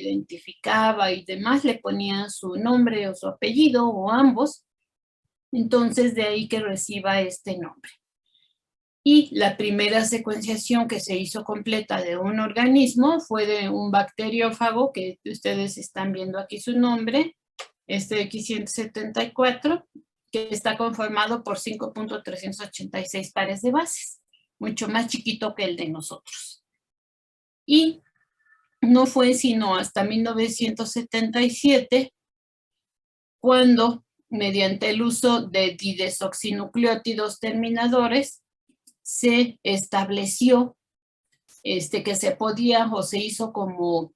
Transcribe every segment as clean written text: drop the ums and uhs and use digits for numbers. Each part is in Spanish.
identificaba y demás, le ponía su nombre o su apellido o ambos. Entonces, de ahí que reciba este nombre. Y la primera secuenciación que se hizo completa de un organismo fue de un bacteriófago, que ustedes están viendo aquí su nombre, este X174, que está conformado por 5.386 pares de bases, mucho más chiquito que el de nosotros. Y no fue sino hasta 1977 cuando, mediante el uso de didesoxinucleótidos terminadores, se estableció que se podía o se hizo como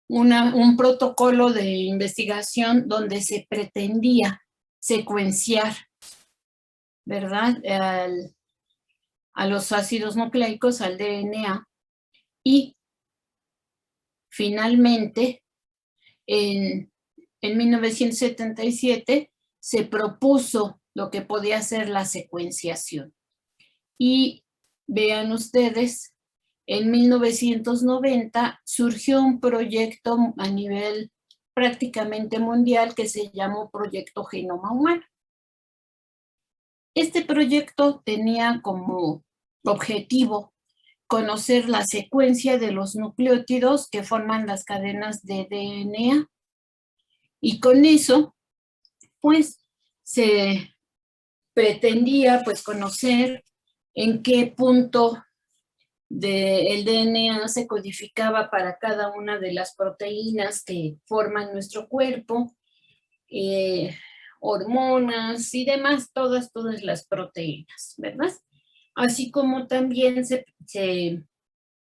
un protocolo de investigación donde se pretendía secuenciar, ¿verdad?, a los ácidos nucleicos, al DNA, y finalmente en 1977 se propuso lo que podía ser la secuenciación. Y vean ustedes, en 1990 surgió un proyecto a nivel prácticamente mundial que se llamó Proyecto Genoma Humano. Este proyecto tenía como objetivo conocer la secuencia de los nucleótidos que forman las cadenas de DNA. Y con eso, pues, se pretendía, pues, conocer en qué punto del DNA se codificaba para cada una de las proteínas que forman nuestro cuerpo, hormonas y demás, todas las proteínas, ¿verdad? Así como también se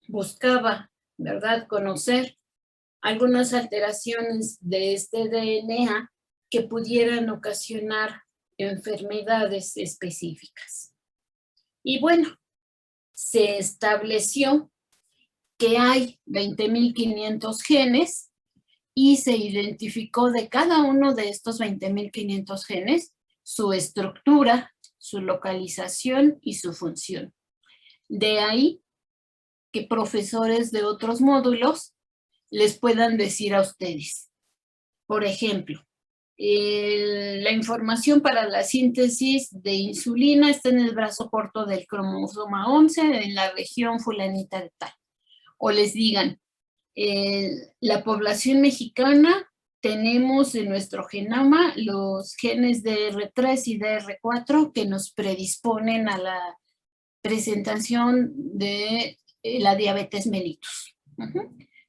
buscaba, ¿verdad?, conocer algunas alteraciones de este DNA que pudieran ocasionar enfermedades específicas. Y bueno, se estableció que hay 20.500 genes y se identificó de cada uno de estos 20.500 genes su estructura, su localización y su función. De ahí que profesores de otros módulos les puedan decir a ustedes, por ejemplo, la información para la síntesis de insulina está en el brazo corto del cromosoma 11 en la región fulanita de tal. O les digan, la población mexicana tenemos en nuestro genoma los genes DR3 y DR4 que nos predisponen a la presentación de la diabetes mellitus.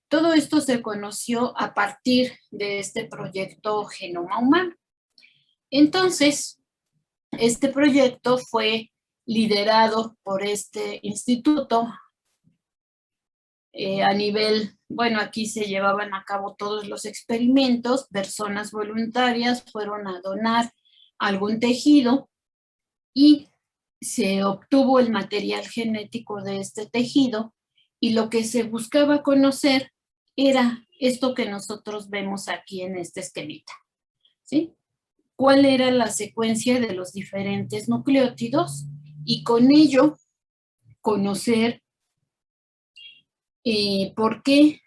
Todo esto se conoció a partir de este proyecto Genoma Humano. Entonces, este proyecto fue liderado por este instituto a nivel, bueno, aquí se llevaban a cabo todos los experimentos, personas voluntarias fueron a donar algún tejido y se obtuvo el material genético de este tejido y lo que se buscaba conocer era esto que nosotros vemos aquí en este esquemita, ¿sí? ¿Cuál era la secuencia de los diferentes nucleótidos? Y con ello conocer por qué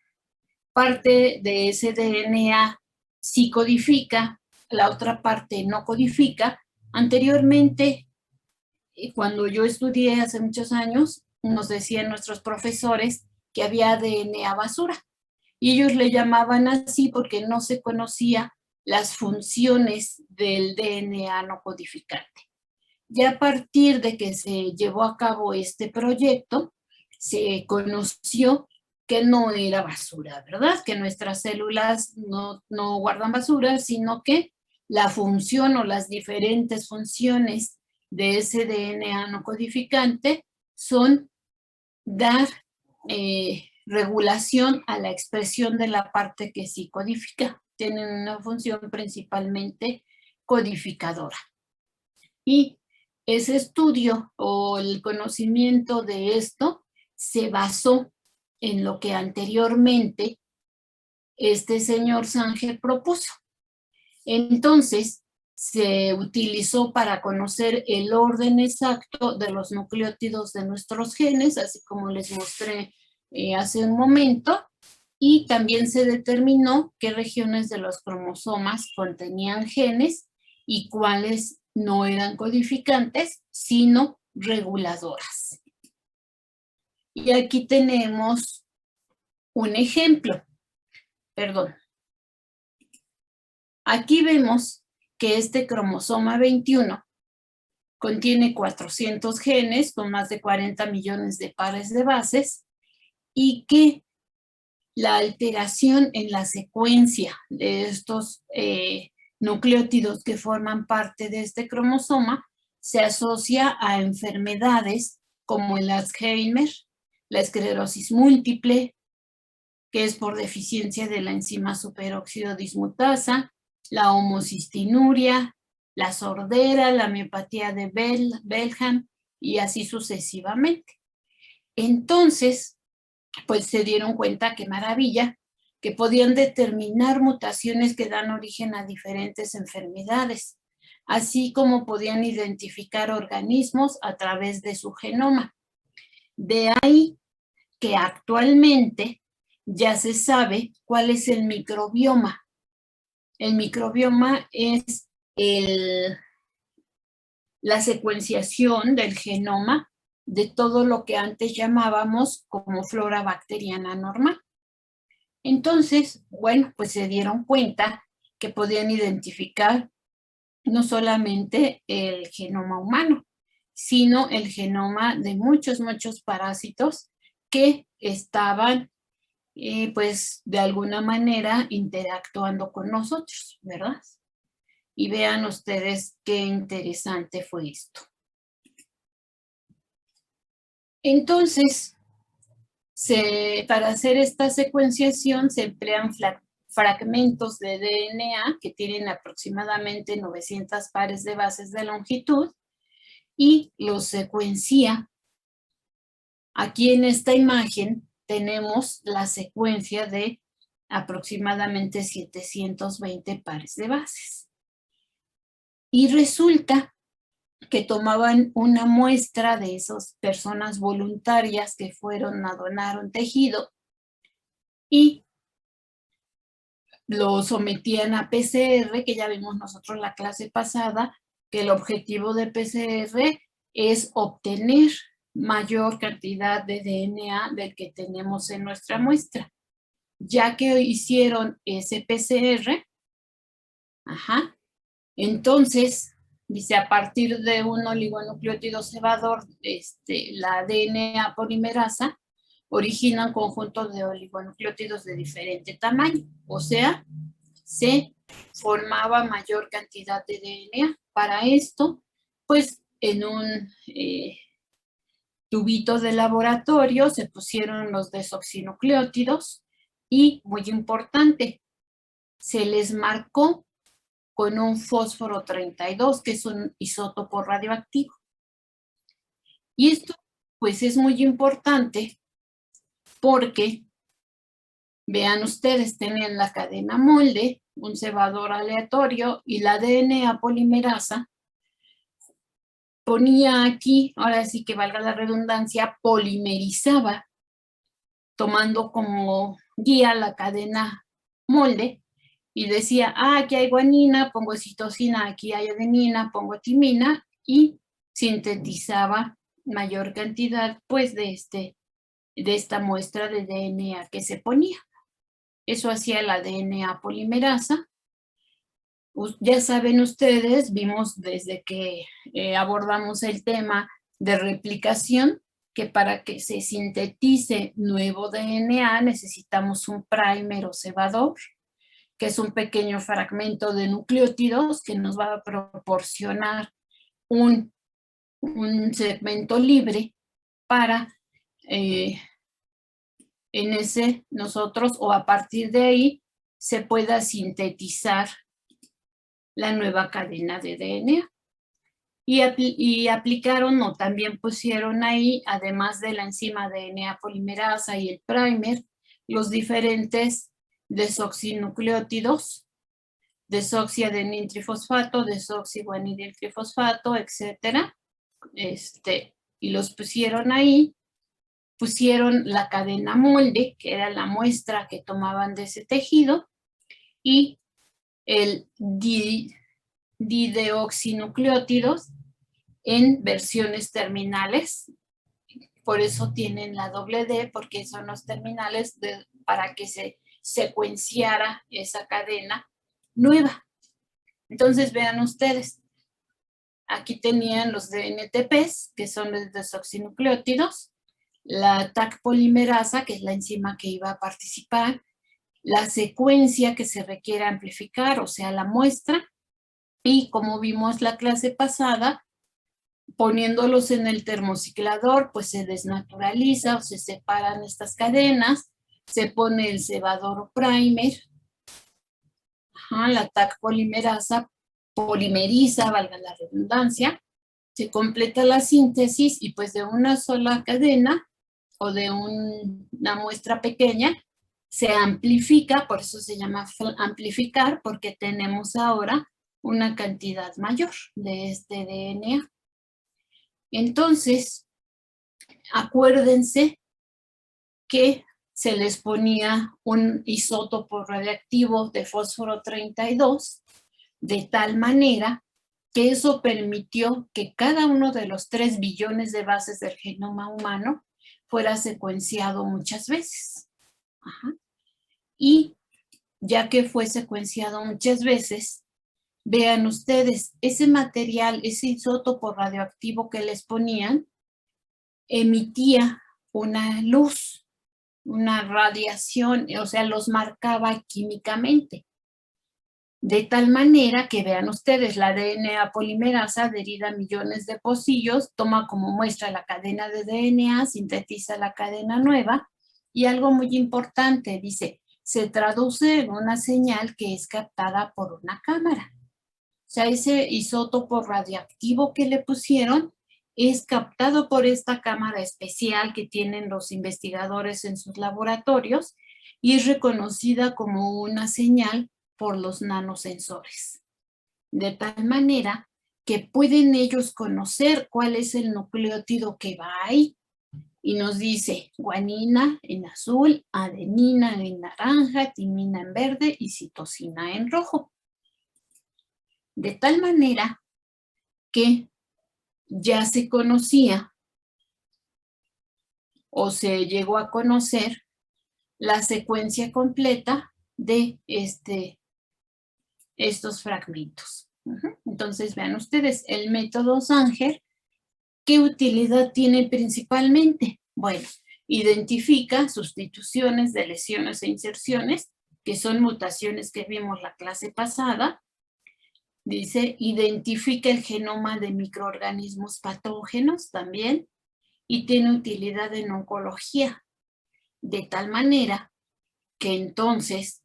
parte de ese DNA sí codifica, la otra parte no codifica. Anteriormente, cuando yo estudié hace muchos años, nos decían nuestros profesores que había DNA basura. Y ellos le llamaban así porque no se conocía las funciones del DNA no codificante. Ya a partir de que se llevó a cabo este proyecto, se conoció que no era basura, ¿verdad? Que nuestras células no guardan basura, sino que la función o las diferentes funciones de ese DNA no codificante son dar regulación a la expresión de la parte que sí codifica. Tienen una función principalmente codificadora. Y ese estudio o el conocimiento de esto se basó en lo que anteriormente este señor Sanger propuso. Entonces, se utilizó para conocer el orden exacto de los nucleótidos de nuestros genes, así como les mostré hace un momento, y también se determinó qué regiones de los cromosomas contenían genes y cuáles no eran codificantes, sino reguladoras. Y aquí tenemos un ejemplo. Perdón. Aquí vemos que este cromosoma 21 contiene 400 genes con más de 40 millones de pares de bases y que la alteración en la secuencia de estos nucleótidos que forman parte de este cromosoma se asocia a enfermedades como el Alzheimer, la esclerosis múltiple, que es por deficiencia de la enzima superóxido dismutasa, la homocistinuria, la sordera, la miopatía de Bellham y así sucesivamente. Entonces, pues se dieron cuenta, qué maravilla, que podían determinar mutaciones que dan origen a diferentes enfermedades, así como podían identificar organismos a través de su genoma. De ahí que actualmente ya se sabe cuál es el microbioma. El microbioma es la secuenciación del genoma de todo lo que antes llamábamos como flora bacteriana normal. Entonces, bueno, pues se dieron cuenta que podían identificar no solamente el genoma humano, sino el genoma de muchos parásitos que estaban, pues, de alguna manera interactuando con nosotros, ¿verdad? Y vean ustedes qué interesante fue esto. Entonces, para hacer esta secuenciación se emplean fragmentos de DNA que tienen aproximadamente 900 pares de bases de longitud y los secuencia. Aquí en esta imagen tenemos la secuencia de aproximadamente 720 pares de bases. Y resulta que tomaban una muestra de esas personas voluntarias que fueron a donar un tejido y lo sometían a PCR, que ya vimos nosotros la clase pasada, que el objetivo de PCR es obtener mayor cantidad de DNA del que tenemos en nuestra muestra. Ya que hicieron ese PCR, entonces, dice, a partir de un oligonucleótido cebador, la DNA polimerasa origina un conjunto de oligonucleótidos de diferente tamaño, o sea, se formaba mayor cantidad de DNA. Para esto, pues en un tubito de laboratorio se pusieron los desoxinucleótidos y, muy importante, se les marcó con un fósforo 32, que es un isótopo radioactivo. Y esto, pues, es muy importante porque, vean ustedes, tenían la cadena molde, un cebador aleatorio y la DNA polimerasa ponía aquí, ahora sí que valga la redundancia, polimerizaba, tomando como guía la cadena molde y decía, aquí hay guanina, pongo citosina, aquí hay adenina, pongo timina y sintetizaba mayor cantidad, pues, de esta muestra de DNA que se ponía. Eso hacía la DNA polimerasa. Ya saben ustedes, vimos desde que abordamos el tema de replicación, que para que se sintetice nuevo DNA necesitamos un primer o cebador, que es un pequeño fragmento de nucleótidos que nos va a proporcionar un segmento libre para en ese nosotros o a partir de ahí se pueda sintetizar la nueva cadena de DNA. Y aplicaron o también pusieron ahí, además de la enzima DNA polimerasa y el primer, los diferentes desoxinucleótidos, desoxiadenintrifosfato, desoxiguanidiltrifosfato, etcétera. Y los pusieron ahí pusieron la cadena molde, que era la muestra que tomaban de ese tejido, y el dideoxinucleótidos en versiones terminales. Por eso tienen la doble D, porque son los terminales para que se secuenciara esa cadena nueva. Entonces, vean ustedes, aquí tenían los DNTPs, que son los desoxinucleótidos, la Taq polimerasa, que es la enzima que iba a participar, la secuencia que se requiere amplificar, o sea, la muestra, y como vimos la clase pasada, poniéndolos en el termociclador, pues se desnaturaliza o se separan estas cadenas, se pone el cebador o primer, la Taq polimerasa polimeriza, valga la redundancia, se completa la síntesis y pues de una sola cadena o de una muestra pequeña se amplifica, por eso se llama amplificar, porque tenemos ahora una cantidad mayor de este DNA. Entonces, acuérdense que se les ponía un isótopo radiactivo de fósforo 32, de tal manera que eso permitió que cada uno de los 3 billones de bases del genoma humano fuera secuenciado muchas veces. Y ya que fue secuenciado muchas veces, vean ustedes, ese material, ese isótopo radioactivo que les ponían, emitía una luz, una radiación, o sea, los marcaba químicamente. De tal manera que, vean ustedes, la DNA polimerasa adherida a millones de pocillos, toma como muestra la cadena de DNA, sintetiza la cadena nueva, y algo muy importante, dice, se traduce en una señal que es captada por una cámara. O sea, ese isótopo radioactivo que le pusieron es captado por esta cámara especial que tienen los investigadores en sus laboratorios y es reconocida como una señal por los nanosensores. De tal manera que pueden ellos conocer cuál es el nucleótido que va ahí. Y nos dice guanina en azul, adenina en naranja, timina en verde y citosina en rojo. De tal manera que ya se conocía o se llegó a conocer la secuencia completa de estos fragmentos. Entonces, vean ustedes, el método Sanger, ¿qué utilidad tiene principalmente? Bueno, identifica sustituciones de lesiones e inserciones, que son mutaciones que vimos la clase pasada. Dice, identifica el genoma de microorganismos patógenos también y tiene utilidad en oncología, de tal manera que entonces,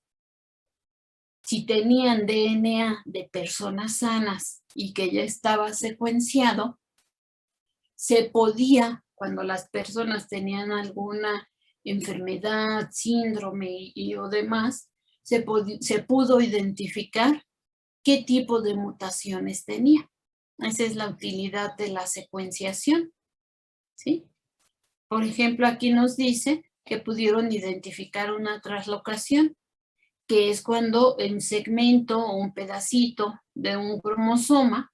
si tenían DNA de personas sanas y que ya estaba secuenciado, se podía, cuando las personas tenían alguna enfermedad, síndrome o demás, se pudo identificar qué tipo de mutaciones tenía. Esa es la utilidad de la secuenciación, ¿sí? Por ejemplo, aquí nos dice que pudieron identificar una translocación, que es cuando un segmento o un pedacito de un cromosoma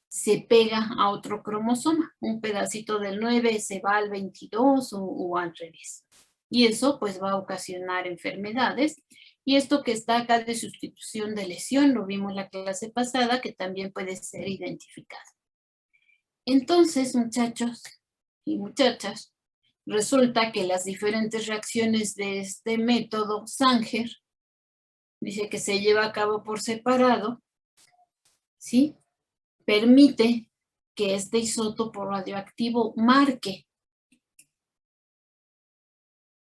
se pega a otro cromosoma. Un pedacito del 9 se va al 22 o al revés. Y eso pues va a ocasionar enfermedades. Y esto que está acá de sustitución de lesión, lo vimos la clase pasada, que también puede ser identificado. Entonces, muchachos y muchachas, resulta que las diferentes reacciones de este método Sanger, dice que se lleva a cabo por separado, ¿sí? Permite que este isótopo radioactivo marque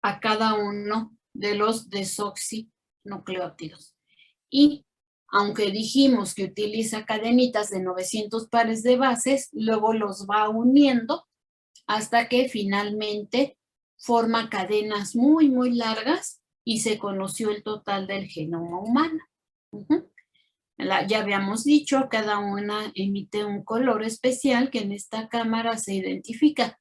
a cada uno de los desoxinucleótidos. Y aunque dijimos que utiliza cadenitas de 900 pares de bases, luego los va uniendo hasta que finalmente forma cadenas muy, muy largas y se conoció el total del genoma humano. Ya habíamos dicho, cada una emite un color especial que en esta cámara se identifica.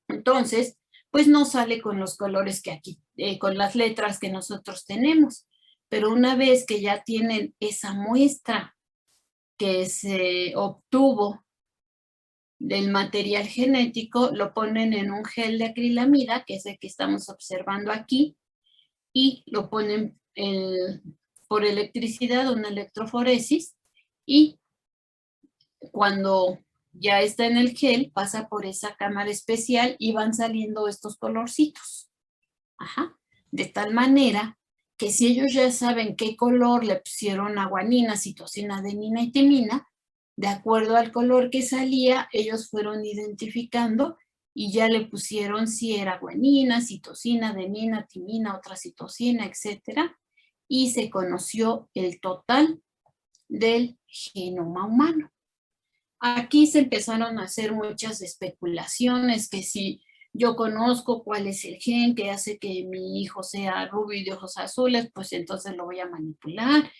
Entonces, pues no sale con los colores que aquí, con las letras que nosotros tenemos. Pero una vez que ya tienen esa muestra que se obtuvo del material genético, lo ponen en un gel de acrilamida, que es el que estamos observando aquí, y lo ponen por electricidad, una electroforesis, y cuando ya está en el gel, pasa por esa cámara especial y van saliendo estos colorcitos. Ajá. De tal manera que si ellos ya saben qué color le pusieron a guanina, citosina, adenina y timina, de acuerdo al color que salía, ellos fueron identificando y ya le pusieron si era guanina, citosina, adenina, timina, otra citosina, etcétera, y se conoció el total del genoma humano. Aquí se empezaron a hacer muchas especulaciones, que si yo conozco cuál es el gen que hace que mi hijo sea rubio y de ojos azules, pues entonces lo voy a manipular.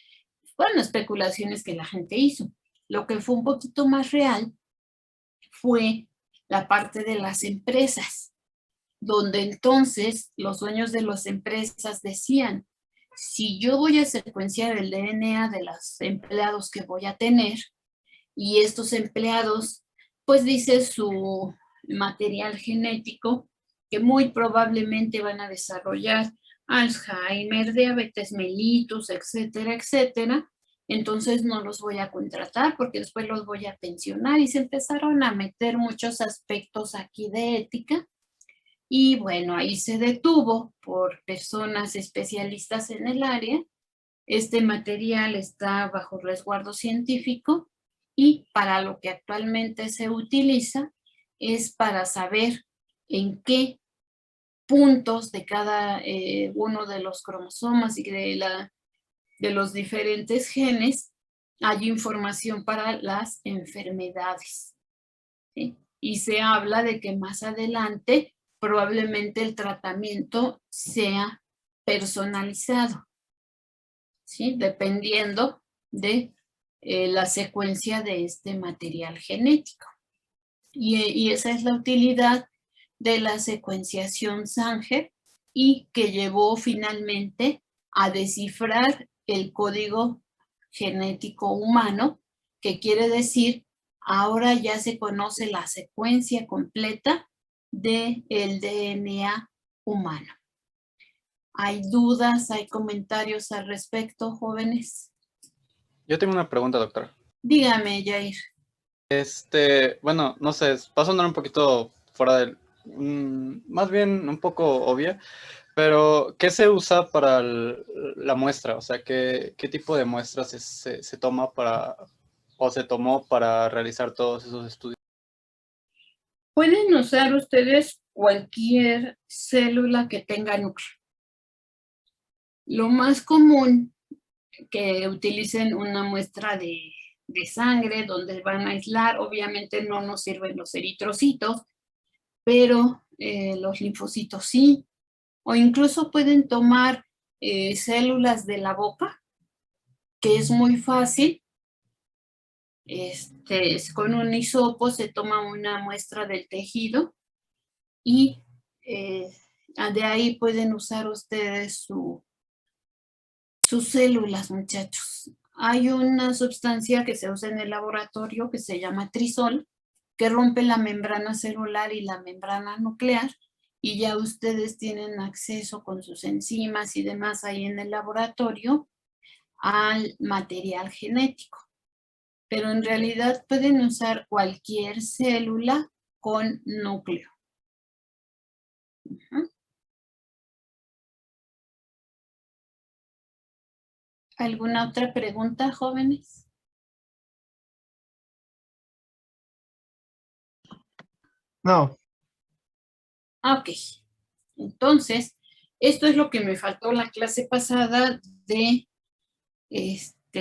Bueno, especulaciones que la gente hizo. Lo que fue un poquito más real fue la parte de las empresas, donde entonces los dueños de las empresas decían, si yo voy a secuenciar el DNA de los empleados que voy a tener, y estos empleados, pues dice su material genético, que muy probablemente van a desarrollar Alzheimer, diabetes mellitus, etcétera, etcétera. Entonces no los voy a contratar porque después los voy a pensionar, y se empezaron a meter muchos aspectos aquí de ética. Y bueno, ahí se detuvo por personas especialistas en el área. Este material está bajo resguardo científico y para lo que actualmente se utiliza es para saber en qué puntos de cada uno de los cromosomas y de los diferentes genes hay información para las enfermedades, ¿sí? Y se habla de que más adelante probablemente el tratamiento sea personalizado, ¿sí? Dependiendo de la secuencia de este material genético. Y esa es la utilidad de la secuenciación Sanger, y que llevó finalmente a descifrar el código genético humano, que quiere decir ahora ya se conoce la secuencia completa del DNA humano. ¿Hay dudas, hay comentarios al respecto, jóvenes? Yo tengo una pregunta, doctora. Dígame, Jair. Bueno, no sé, va a sonar un poquito fuera del... más bien un poco obvia, pero ¿qué se usa para la muestra? O sea, ¿qué tipo de muestras se toma para, o se tomó para realizar todos esos estudios? Pueden usar ustedes cualquier célula que tenga núcleo. Lo más común que utilicen una muestra de sangre donde van a aislar, obviamente no nos sirven los eritrocitos, pero los linfocitos sí, o incluso pueden tomar células de la boca, que es muy fácil. Con un hisopo se toma una muestra del tejido y de ahí pueden usar ustedes sus células, muchachos. Hay una sustancia que se usa en el laboratorio que se llama trisol, que rompe la membrana celular y la membrana nuclear, y ya ustedes tienen acceso con sus enzimas y demás ahí en el laboratorio al material genético. Pero en realidad pueden usar cualquier célula con núcleo. ¿Alguna otra pregunta, jóvenes? No. Ok. Entonces, esto es lo que me faltó la clase pasada de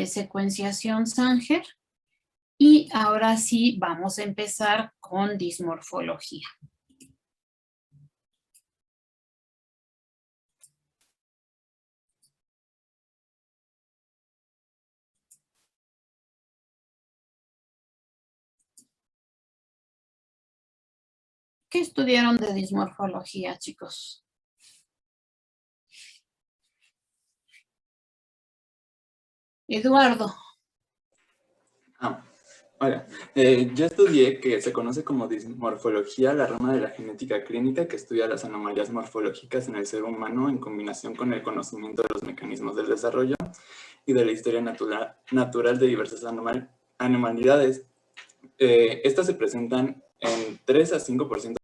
secuenciación Sanger. Y ahora sí vamos a empezar con dismorfología. ¿Qué estudiaron de dismorfología, chicos? Eduardo. Hola, yo estudié que se conoce como dismorfología, la rama de la genética clínica que estudia las anomalías morfológicas en el ser humano en combinación con el conocimiento de los mecanismos del desarrollo y de la historia natural de diversas anomalidades. Estas se presentan en 3 a 5%